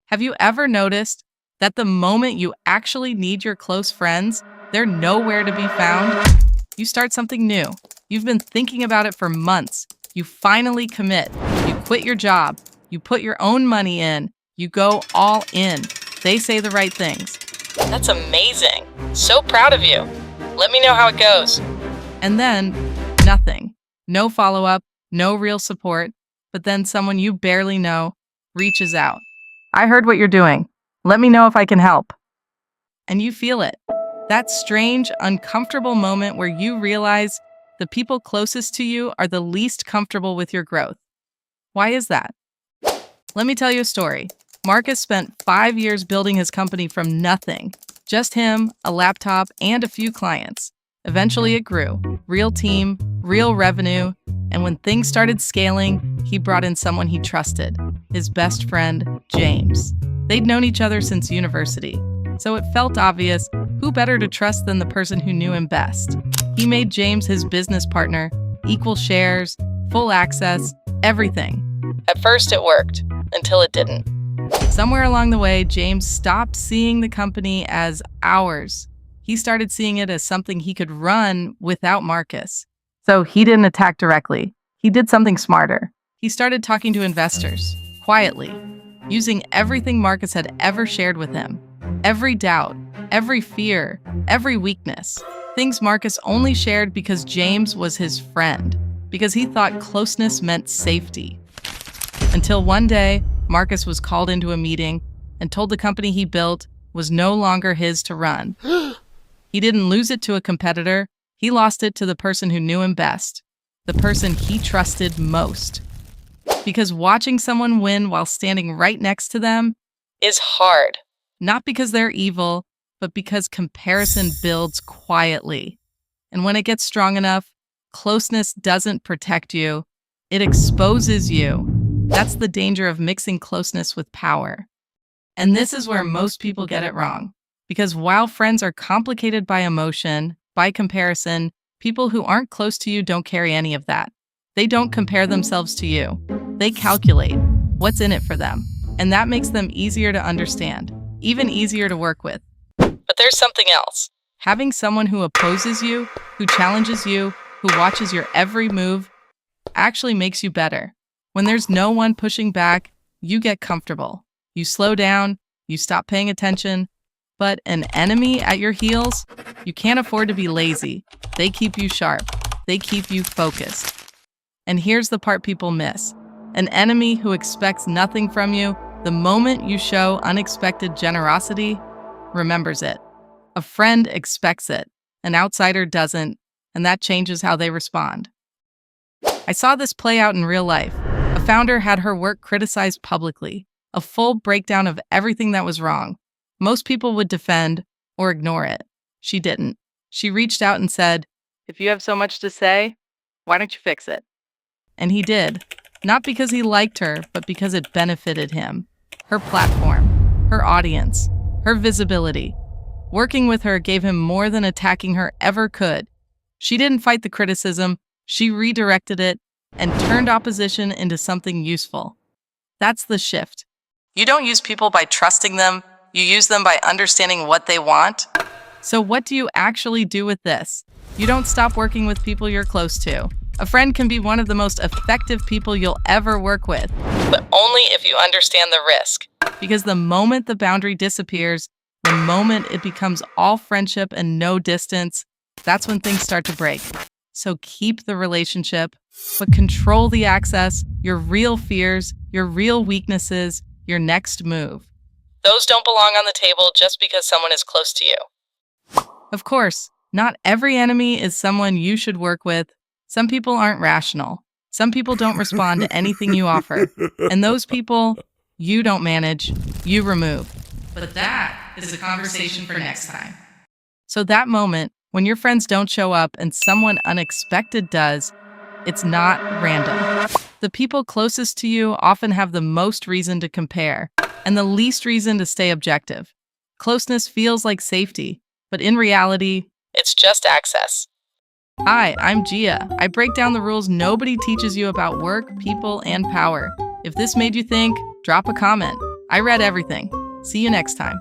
Have you ever noticed that the moment you actually need your close friends, they're nowhere to be found? You start something new. You've been thinking about it for months. You finally commit. You quit your job. You put your own money in. You go all in. They say the right things. That's amazing. So proud of you. Let me know how it goes. And then, nothing. No follow-up, no real support. But then someone you barely know reaches out. I heard what you're doing. Let me know if I can help. And you feel it. That strange, uncomfortable moment where you realize the people closest to you are the least comfortable with your growth. Why is that? Let me tell you a story. Marcus spent 5 years building his company from nothing. Just him, a laptop, and a few clients. Eventually it grew. Real team, real revenue, and when things started scaling, he brought in someone he trusted, his best friend, James. They'd known each other since university, so it felt obvious who better to trust than the person who knew him best. He made James his business partner, equal shares, full access, everything. At first it worked, until it didn't. Somewhere along the way, James stopped seeing the company as ours. He started seeing it as something he could run without Marcus. So he didn't attack directly. He did something smarter. He started talking to investors, quietly, using everything Marcus had ever shared with him. Every doubt, every fear, every weakness. Things Marcus only shared because James was his friend, because he thought closeness meant safety. Until one day, Marcus was called into a meeting and told the company he built was no longer his to run. He didn't lose it to a competitor. He lost it to the person who knew him best, the person he trusted most. Because watching someone win while standing right next to them Is hard. not because they're evil, but because comparison builds quietly. And when it gets strong enough, closeness doesn't protect you, it exposes you. That's the danger of mixing closeness with power. And this is where most people get it wrong. Because while friends are complicated by emotion, by comparison, people who aren't close to you don't carry any of that. They don't compare themselves to you. They calculate what's in it for them. And that makes them easier to understand, even easier to work with. But there's something else. Having someone who opposes you, who challenges you, who watches your every move, actually makes you better. When there's no one pushing back, you get comfortable. You slow down, you stop paying attention. But an enemy at your heels, you can't afford to be lazy. They keep you sharp. They keep you focused. And here's the part people miss. An enemy who expects nothing from you, the moment you show unexpected generosity, remembers it. A friend expects it. An outsider doesn't, and that changes how they respond. I saw this play out in real life. A founder had her work criticized publicly, a full breakdown of everything that was wrong. Most people would defend or ignore it. She didn't. She reached out and said, "If you have so much to say, why don't you fix it?" And he did. Not because he liked her, but because it benefited him. Her platform, her audience, her visibility. Working with her gave him more than attacking her ever could. She didn't fight the criticism, she redirected it and turned opposition into something useful. That's the shift. You don't use people by trusting them, you use them by understanding what they want. So what do you actually do with this? You don't stop working with people you're close to. A friend can be one of the most effective people you'll ever work with. But only if you understand the risk. Because the moment the boundary disappears, the moment it becomes all friendship and no distance, that's when things start to break. So keep the relationship, but control the access, your real fears, your real weaknesses, your next move. Those don't belong on the table just because someone is close to you. Of course, not every enemy is someone you should work with. Some people aren't rational. Some people don't respond to anything you offer. And those people, you don't manage, you remove. But that is a conversation for next time. So that moment, when your friends don't show up and someone unexpected does, it's not random. The people closest to you often have the most reason to compare and the least reason to stay objective. Closeness feels like safety, but in reality, It's just access. Hi, I'm Gia. I break down the rules nobody teaches you about work, people, and power. If this made you think, drop a comment. I read everything. See you next time.